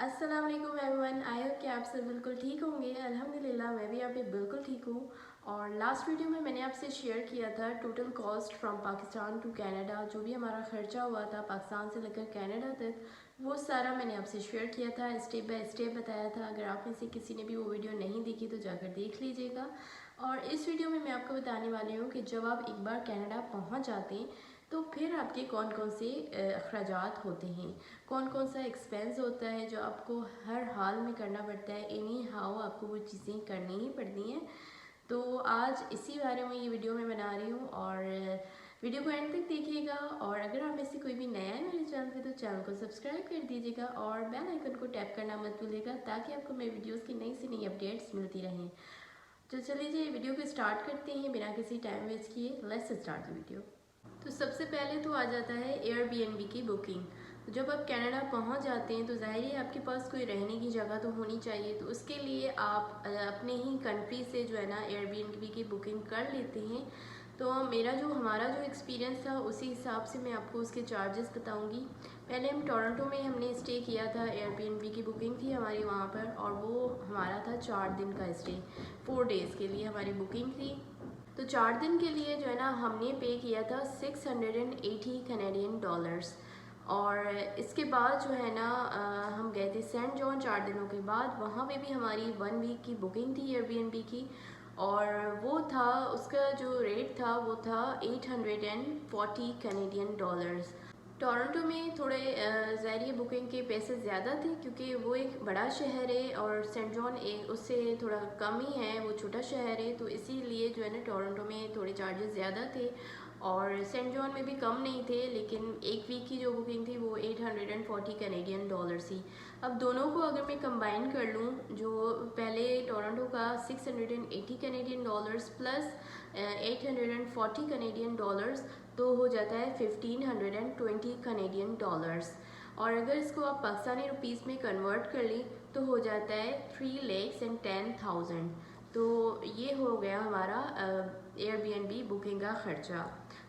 अस्सलाम वालेकुम everyone. I hope कि आप सब बिल्कुल ठीक होंगे। अल्हम्दुलिल्लाह मैं भी यहाँ पे बिल्कुल ठीक हूँ। और लास्ट वीडियो में मैंने आपसे शेयर किया था total cost from Pakistan to Canada, जो भी हमारा ख़र्चा हुआ था पाकिस्तान से लेकर कनाडा तक, वो सारा मैंने आपसे शेयर किया था, स्टेप बाय स्टेप बताया था। अगर आप में से किसी ने भी वो वीडियो नहीं देखी तो जाकर देख लीजिएगा। और इस वीडियो में मैं आपको बताने वाली हूँ कि जब आप एक बार कनाडा पहुँच जाते हैं तो फिर आपके कौन कौन से अखराजात होते हैं, कौन कौन सा एक्सपेंस होता है जो आपको हर हाल में करना पड़ता है। एनी हाउ आपको वो चीज़ें करनी ही पड़ती हैं। तो आज इसी बारे में ये वीडियो मैं बना रही हूँ और वीडियो को एंड तक देखिएगा। और अगर आप में से कोई भी नया है मेरे चैनल पे तो चैनल को सब्सक्राइब कर दीजिएगा और बेल आइकन को टैप करना मत भूलिएगा ताकि आपको मेरे वीडियोज़ की नई से नई अपडेट्स मिलती रहें। तो चलिए वीडियो को स्टार्ट करते हैं बिना किसी टाइम वेस्ट किए। Let's start the video. तो सबसे पहले तो आ जाता है एयरबीएनबी की बुकिंग। तो जब आप कनाडा पहुंच जाते हैं तो ज़ाहिर है आपके पास कोई रहने की जगह तो होनी चाहिए। तो उसके लिए आप अपने ही कंट्री से जो है ना एयरबीएनबी की बुकिंग कर लेते हैं। तो हमारा जो एक्सपीरियंस था उसी हिसाब से मैं आपको उसके चार्जेस बताऊंगी। पहले हम टोरंटो में हमने स्टे किया था, एयरबीएनबी की बुकिंग थी हमारी वहाँ पर, और वो हमारा था 4 दिन का स्टे, 4 डेज़ के लिए हमारी बुकिंग थी। तो 4 दिन के लिए जो है ना हमने पे किया था 680 कैनेडियन डॉलर्स। और इसके बाद जो है ना हम गए थे सेंट जॉन 4 दिनों के बाद। वहाँ पे भी हमारी 1 वीक की बुकिंग थी एयरबीएनबी की, और वो था, उसका जो रेट था वो था 840 कैनेडियन डॉलर्स। टोरंटो में थोड़े ज़ाहिर बुकिंग के पैसे ज़्यादा थे क्योंकि वो एक बड़ा शहर है और सेंट जॉन एक उससे थोड़ा कम ही है, वो छोटा शहर है। तो इसीलिए जो है ना टोरंटो में थोड़े चार्जेस ज़्यादा थे और सेंट जॉन में भी कम नहीं थे। लेकिन 1 वीक की जो बुकिंग थी वो 840 कैनेडियन डॉलर्स थी। अब दोनों को अगर मैं कंबाइन कर लूँ, जो पहले टोरंटो का 680 Canadian dollars plus 840 Canadian dollars, तो हो जाता है 1520 कैनेडियन डॉलर्स। और अगर इसको आप पाकिस्तानी रुपीस में कन्वर्ट कर लें तो हो जाता है 3,10,000। तो ये हो गया हमारा एयरबीएनबी बुकिंग का ख़र्चा।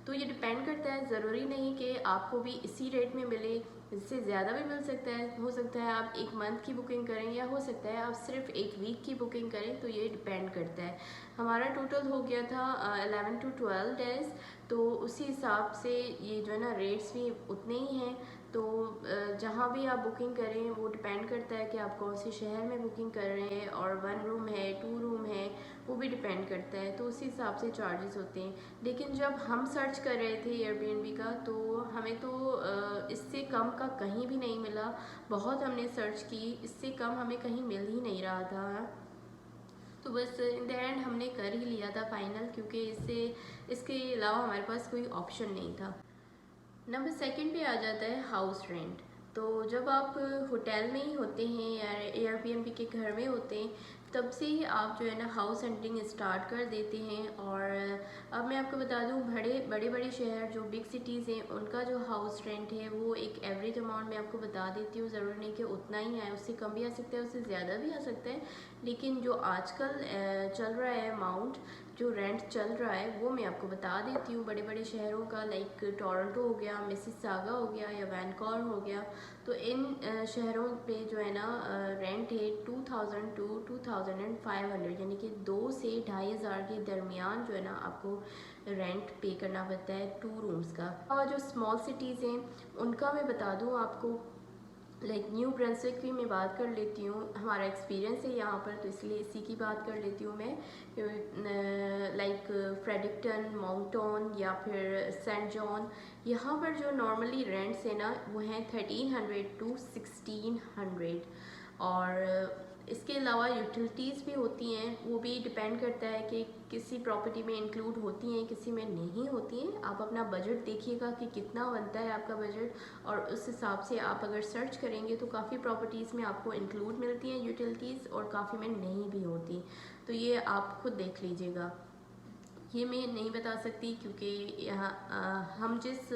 तो ये डिपेंड करता है, ज़रूरी नहीं कि आपको भी इसी रेट में मिले, इससे ज़्यादा भी मिल सकता है। हो सकता है आप 1 मंथ की बुकिंग करें या हो सकता है आप सिर्फ 1 वीक की बुकिंग करें। तो ये डिपेंड करता है। हमारा टोटल हो गया था 11 to 12 डेज़। तो उसी हिसाब से ये जो है ना रेट्स भी उतने ही हैं। तो जहाँ भी आप बुकिंग करें वो डिपेंड करता है कि आप कौन से शहर में बुकिंग कर रहे हैं, और 1 रूम है 2 रूम है वो भी डिपेंड करता है। तो उसी हिसाब से चार्जेस होते हैं। लेकिन जब हम सर्च कर रहे थे एयरबीएनबी का तो हमें तो इससे कम का कहीं भी नहीं मिला। बहुत हमने सर्च की, इससे कम हमें कहीं मिल ही नहीं रहा था। तो बस इन द एंड हमने कर ही लिया था फाइनल, क्योंकि इसके अलावा हमारे पास कोई ऑप्शन नहीं था। नंबर सेकंड पे आ जाता है हाउस रेंट। तो जब आप होटल में ही होते हैं या एयरबीएनबी के घर में होते हैं तब से ही आप जो है ना हाउस रेंटिंग स्टार्ट कर देते हैं। और अब मैं आपको बता दूं, बड़े बड़े शहर जो बिग सिटीज़ हैं उनका जो हाउस रेंट है वो एक एवरेज अमाउंट मैं आपको बता देती हूँ। ज़रूरी नहीं कि उतना ही आए, उससे कम भी आ सकता है, उससे ज़्यादा भी आ सकता है। लेकिन जो आजकल चल रहा है अमाउंट, जो रेंट चल रहा है वो मैं आपको बता देती हूँ। बड़े बड़े शहरों का लाइक टोरंटो हो गया, मिसिसागा हो गया या वैनकूवर हो गया, तो इन शहरों पे जो है ना रेंट है 2000 to 2500, यानी कि 2 से 2500 के दरमियान जो है ना आपको रेंट पे करना पड़ता है 2 रूम्स का। और जो स्मॉल सिटीज़ हैं उनका मैं बता दूँ आपको, लाइक न्यू ब्रंसविक की मैं बात कर लेती हूँ, हमारा एक्सपीरियंस है यहाँ पर तो इसलिए इसी की बात कर लेती हूँ मैं। लाइक फ्रेडरिकटन, माउंटन या फिर सेंट जॉन, यहाँ पर जो नॉर्मली रेंट्स है ना वो हैं 1300 to 1600। और इसके अलावा यूटिलिटीज़ भी होती हैं, वो भी डिपेंड करता है कि किसी प्रॉपर्टी में इंक्लूड होती हैं किसी में नहीं होती हैं। आप अपना बजट देखिएगा कि कितना बनता है आपका बजट, और उस हिसाब से आप अगर सर्च करेंगे तो काफ़ी प्रॉपर्टीज़ में आपको इंक्लूड मिलती हैं यूटिलिटीज़ और काफ़ी में नहीं भी होती। तो ये आप खुद देख लीजिएगा। ये मैं नहीं बता सकती क्योंकि यहाँ हम जिस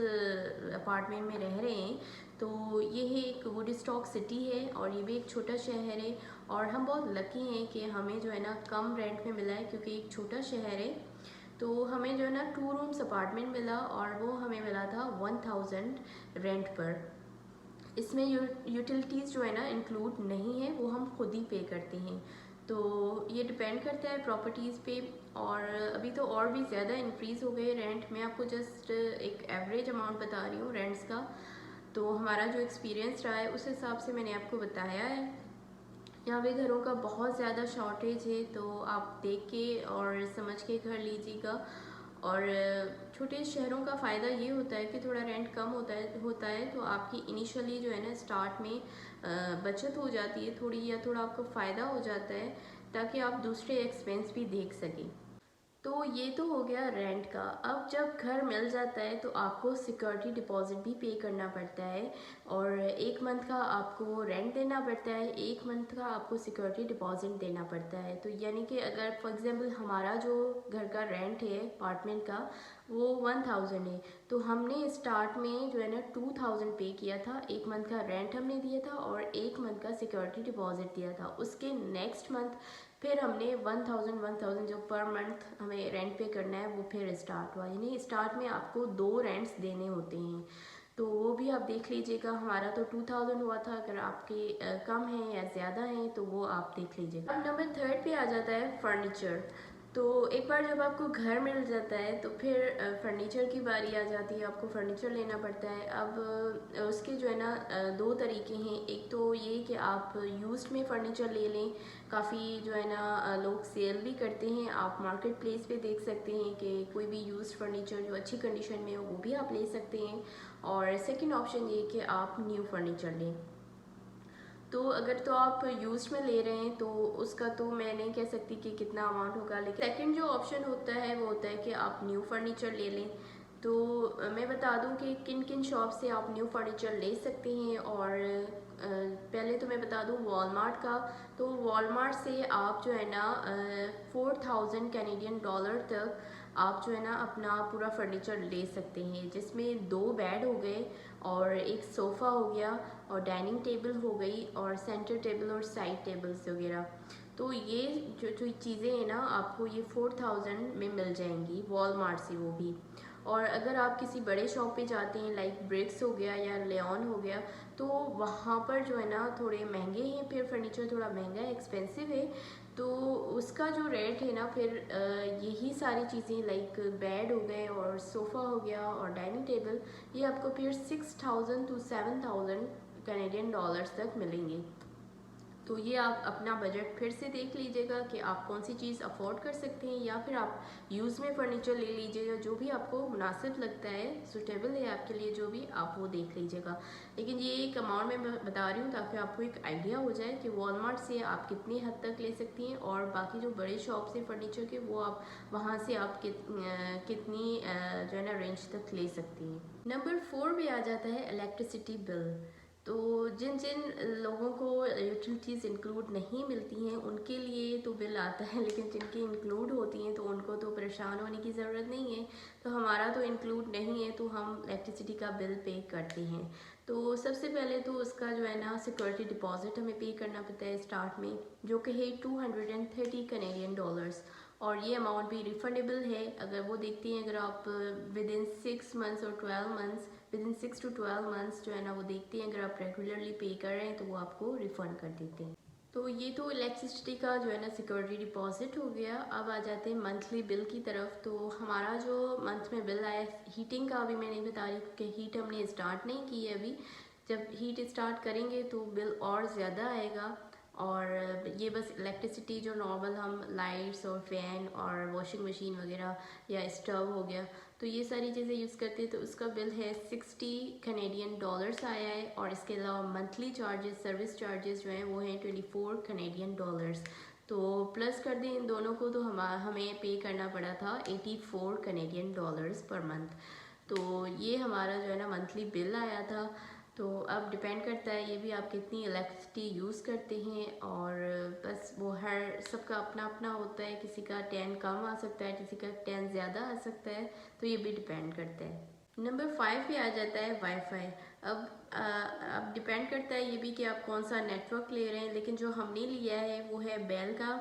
अपार्टमेंट में रह रहे हैं तो ये है एक वुड स्टॉक सिटी है और ये भी एक छोटा शहर है। और हम बहुत लकी हैं कि हमें जो है ना कम रेंट में मिला है, क्योंकि एक छोटा शहर है। तो हमें जो है ना 2 रूम्स अपार्टमेंट मिला और वो हमें मिला था 1000 रेंट पर। इसमें यूटिलिटीज़ जो है ना इंक्लूड नहीं है, वो हम खुद ही पे करते हैं। तो ये डिपेंड करता है प्रॉपर्टीज़ पे, और अभी तो और भी ज़्यादा इंक्रीज़ हो गए रेंट। मैं आपको जस्ट एक एवरेज अमाउंट बता रही हूँ रेंट्स का। तो हमारा जो एक्सपीरियंस रहा है उस हिसाब से मैंने आपको बताया है। यहाँ पे घरों का बहुत ज़्यादा शॉर्टेज है, तो आप देख के और समझ के घर लीजिएगा। और छोटे शहरों का फ़ायदा ये होता है कि थोड़ा रेंट कम होता है तो आपकी इनिशियली जो है ना स्टार्ट में बचत हो जाती है थोड़ी, या थोड़ा आपको फ़ायदा हो जाता है ताकि आप दूसरे एक्सपेंस भी देख सकें। तो ये तो हो गया रेंट का। अब जब घर मिल जाता है तो आपको सिक्योरिटी डिपॉजिट भी पे करना पड़ता है, और एक मंथ का आपको रेंट देना पड़ता है, एक मंथ का आपको सिक्योरिटी डिपॉजिट देना पड़ता है। तो यानी कि अगर फॉर एग्जांपल हमारा जो घर का रेंट है अपार्टमेंट का वो 1000 है, तो हमने स्टार्ट में जो है ना 2000 पे किया था, एक मंथ का रेंट हमने दिया था और एक मंथ का सिक्योरिटी डिपॉजिट दिया था। उसके नेक्स्ट मंथ फिर हमने 1000 जो पर मंथ हमें रेंट पे करना है वो फिर स्टार्ट हुआ। यानी स्टार्ट में आपको 2 रेंट्स देने होते हैं, तो वो भी आप देख लीजिएगा। हमारा तो 2000 हुआ था, अगर आपके कम है या ज़्यादा है तो वो आप देख लीजिएगा। अब नंबर 3 पे आ जाता है फर्नीचर। तो एक बार जब आपको घर मिल जाता है तो फिर फर्नीचर की बारी आ जाती है, आपको फर्नीचर लेना पड़ता है। अब उसके जो है ना 2 तरीके हैं। एक तो ये कि आप यूज्ड में फ़र्नीचर ले लें, काफ़ी जो है ना लोग सेल भी करते हैं। आप मार्केट प्लेस पे देख सकते हैं कि कोई भी यूज्ड फर्नीचर जो अच्छी कंडीशन में हो वो भी आप ले सकते हैं। और सेकंड ऑप्शन ये कि आप न्यू फर्नीचर लें। तो अगर तो आप यूज में ले रहे हैं तो उसका तो मैं नहीं कह सकती कि कितना अमाउंट होगा, लेकिन सेकंड जो ऑप्शन होता है वो होता है कि आप न्यू फर्नीचर ले लें। तो मैं बता दूं कि किन किन शॉप से आप न्यू फर्नीचर ले सकते हैं। और पहले तो मैं बता दूं वॉलमार्ट का। तो वॉलमार्ट से आप जो है ना 4000 कैनेडियन डॉलर तक आप जो है ना अपना पूरा फर्नीचर ले सकते हैं, जिसमें 2 बेड हो गए और एक सोफ़ा हो गया और डाइनिंग टेबल हो गई और सेंटर टेबल और साइड टेबल्स वगैरह। तो ये जो जो चीज़ें हैं ना आपको ये 4000 में मिल जाएंगी वॉलमार्ट से, वो भी। और अगर आप किसी बड़े शॉप पे जाते हैं लाइक ब्रिक्स हो गया या लेऑन हो गया, तो वहाँ पर जो है ना थोड़े महंगे हैं, फिर फर्नीचर थोड़ा महंगा है, एक्सपेंसिव है। तो उसका जो रेट है ना फिर यही सारी चीज़ें लाइक बेड हो गए और सोफ़ा हो गया और डाइनिंग टेबल, ये आपको फिर 6000 to 7000 कैनेडियन डॉलर्स तक मिलेंगे। तो ये आप अपना बजट फिर से देख लीजिएगा कि आप कौन सी चीज़ अफोर्ड कर सकते हैं, या फिर आप यूज़ में फ़र्नीचर ले लीजिएगा, जो भी आपको मुनासिब लगता है, सूटेबल है आपके लिए, जो भी आप वो देख लीजिएगा। लेकिन ये एक अमाउंट मैं बता रही हूँ ताकि आपको एक आइडिया हो जाए कि वॉलमार्ट से आप कितनी हद तक ले सकती हैं, और बाकी जो बड़े शॉप्स हैं फर्नीचर के वो आप वहाँ से आप कितनी जो है ना रेंज तक ले सकती हैं। नंबर 4 पे आ जाता है इलेक्ट्रिसिटी बिल। तो जिन जिन लोगों को यूटिलिटीज़ इंक्लूड नहीं मिलती हैं उनके लिए तो बिल आता है, लेकिन जिनकी इंक्लूड होती हैं तो उनको तो परेशान होने की ज़रूरत नहीं है। तो हमारा तो इंक्लूड नहीं है तो हम इलेक्ट्रिसिटी का बिल पे करते हैं। तो सबसे पहले तो उसका जो है ना सिक्योरिटी डिपॉजिट हमें पे करना पड़ता है स्टार्ट में, जो कि है 230 कैनेडियन डॉलर्स। और ये अमाउंट भी रिफंडेबल है। अगर वो देखते हैं, अगर आप विद इन 6 मंथ्स और 12 months, with in 6 to 12 months जो है ना वो देखते हैं, अगर आप रेगुलरली पे कर रहे हैं तो वो आपको रिफ़ंड कर देते हैं। तो ये तो इलेक्ट्रिसिटी का जो है ना सिक्योरिटी डिपॉजिट हो गया। अब आ जाते हैं मंथली बिल की तरफ। तो हमारा जो मंथ में बिल आया, हीटिंग का अभी मैं नहीं बता रही क्योंकि हीट हमने स्टार्ट नहीं की है अभी। जब हीट स्टार्ट करेंगे तो बिल और ज़्यादा आएगा। और ये बस इलेक्ट्रिसिटी जो नॉर्मल हम लाइट्स और फैन और वॉशिंग मशीन वगैरह या स्टव हो गया, तो ये सारी चीज़ें यूज़ करते हैं, तो उसका बिल है 60 कैनेडियन डॉलर्स आया है। और इसके अलावा मंथली चार्जेस, सर्विस चार्जेस जो हैं वो हैं 24 कैनेडियन डॉलर्स। तो प्लस कर दें इन दोनों को तो हमें पे करना पड़ा था 84 कैनेडियन डॉलर्स पर मंथ। तो ये हमारा जो है ना मंथली बिल आया था। तो अब डिपेंड करता है ये भी आप कितनी इलेक्ट्रिसिटी यूज़ करते हैं, और बस वो हर सबका अपना अपना होता है, किसी का 10 कम आ सकता है, किसी का 10 ज़्यादा आ सकता है, तो ये भी डिपेंड करता है। नंबर 5 पे आ जाता है वाईफाई। अब डिपेंड करता है ये भी कि आप कौन सा नेटवर्क ले रहे हैं, लेकिन जो हमने लिया है वो है बेल का।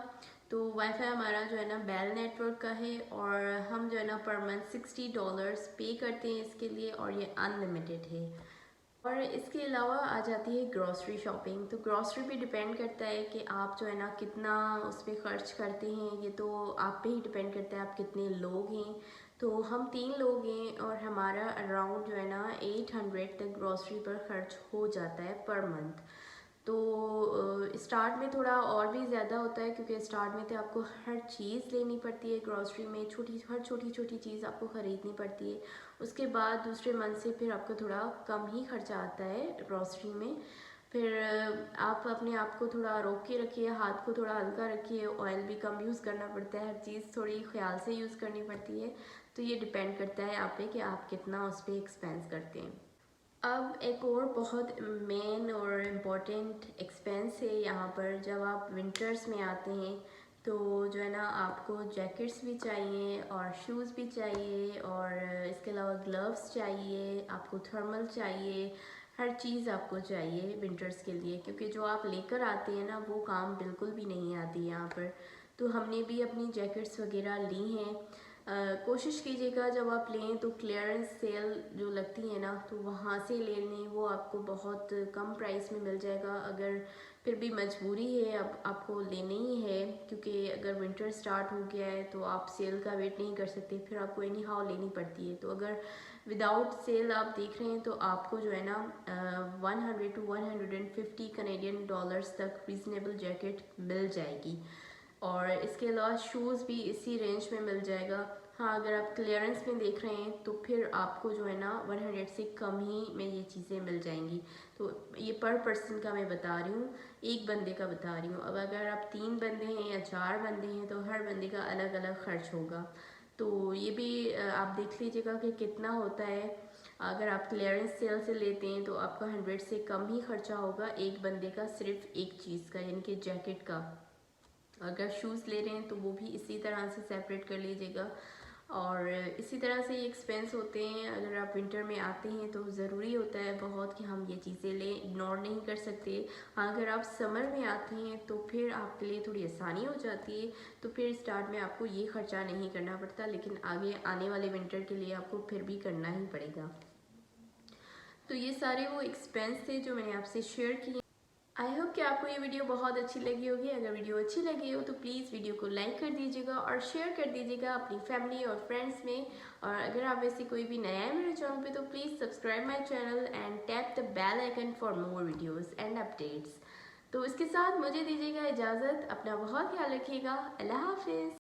तो वाईफाई हमारा जो है ना बेल नेटवर्क का है, और हम जो है ना पर मंथ $60 पे करते हैं इसके लिए, और ये अनलिमिटेड है। और इसके अलावा आ जाती है ग्रॉसरी शॉपिंग। तो ग्रॉसरी पे डिपेंड करता है कि आप जो है ना कितना उस पर ख़र्च करते हैं। ये तो आप पे ही डिपेंड करता है आप कितने लोग हैं। तो हम 3 लोग हैं और हमारा अराउंड जो है ना 800 तक ग्रॉसरी पर ख़र्च हो जाता है पर मंथ। तो स्टार्ट में थोड़ा और भी ज़्यादा होता है क्योंकि स्टार्ट में तो आपको हर चीज़ लेनी पड़ती है ग्रॉसरी में, हर छोटी छोटी चीज़ आपको ख़रीदनी पड़ती है। उसके बाद दूसरे मंथ से फिर आपको थोड़ा कम ही खर्चा आता है ग्रॉसरी में। फिर आप अपने आप को थोड़ा रोक के रखिए, हाथ को थोड़ा हल्का रखिए, ऑयल भी कम यूज़ करना पड़ता है, हर चीज़ थोड़ी ख्याल से यूज़ करनी पड़ती है। तो ये डिपेंड करता है आप पे कि आप कितना उस पर एक्सपेंस करते हैं। अब एक और बहुत मेन और इम्पॉर्टेंट एक्सपेंस है यहाँ पर। जब आप विंटर्स में आते हैं तो जो है ना आपको जैकेट्स भी चाहिए और शूज़ भी चाहिए और इसके अलावा ग्लव्स चाहिए, आपको थर्मल चाहिए, हर चीज़ आपको चाहिए विंटर्स के लिए, क्योंकि जो आप लेकर आते हैं ना वो काम बिल्कुल भी नहीं आती यहाँ पर। तो हमने भी अपनी जैकेट्स वगैरह ली हैं। कोशिश कीजिएगा जब आप लें तो क्लियरेंस सेल जो लगती है ना तो वहाँ से ले लें, वो आपको बहुत कम प्राइस में मिल जाएगा। अगर फिर भी मजबूरी है अब आपको लेने ही है, क्योंकि अगर विंटर स्टार्ट हो गया है तो आप सेल का वेट नहीं कर सकते, फिर आपको एनी हाउ लेनी पड़ती है। तो अगर विदाउट सेल आप देख रहे हैं तो आपको जो है ना 100 to 150 कनेडियन डॉलर्स तक रीज़नेबल जैकेट मिल जाएगी। और इसके अलावा शूज़ भी इसी रेंज में मिल जाएगा। हाँ, अगर आप क्लियरेंस में देख रहे हैं तो फिर आपको जो है ना 100 से कम ही में ये चीज़ें मिल जाएंगी। तो ये पर पर्सन का मैं बता रही हूँ, एक बंदे का बता रही हूँ। अब अगर आप 3 बंदे हैं या 4 बंदे हैं तो हर बंदे का अलग अलग खर्च होगा। तो ये भी आप देख लीजिएगा कि कितना होता है। अगर आप क्लियरेंस सेल से लेते हैं तो आपका 100 से कम ही खर्चा होगा एक बंदे का, सिर्फ एक चीज़ का, यानी कि जैकेट का। अगर शूज़ ले रहे हैं तो वो भी इसी तरह से सेपरेट कर लीजिएगा। और इसी तरह से ये एक्सपेंस होते हैं। अगर आप विंटर में आते हैं तो ज़रूरी होता है बहुत कि हम ये चीज़ें लें, इग्नोर नहीं कर सकते। हाँ, अगर आप समर में आते हैं तो फिर आपके लिए थोड़ी आसानी हो जाती है, तो फिर स्टार्ट में आपको ये खर्चा नहीं करना पड़ता, लेकिन आगे आने वाले विंटर के लिए आपको फिर भी करना ही पड़ेगा। तो ये सारे वो एक्सपेंस थे जो मैंने आपसे शेयर किए। आई होप कि आपको ये वीडियो बहुत अच्छी लगी होगी। अगर वीडियो अच्छी लगी हो तो प्लीज़ वीडियो को लाइक कर दीजिएगा और शेयर कर दीजिएगा अपनी फैमिली और फ्रेंड्स में। और अगर आप वैसे कोई भी नया है मेरे चैनल पे तो please subscribe my channel and tap the bell icon for more videos and updates. तो इसके साथ मुझे दीजिएगा इजाज़त। अपना बहुत ख्याल रखिएगा। अल्लाह हाफिज़।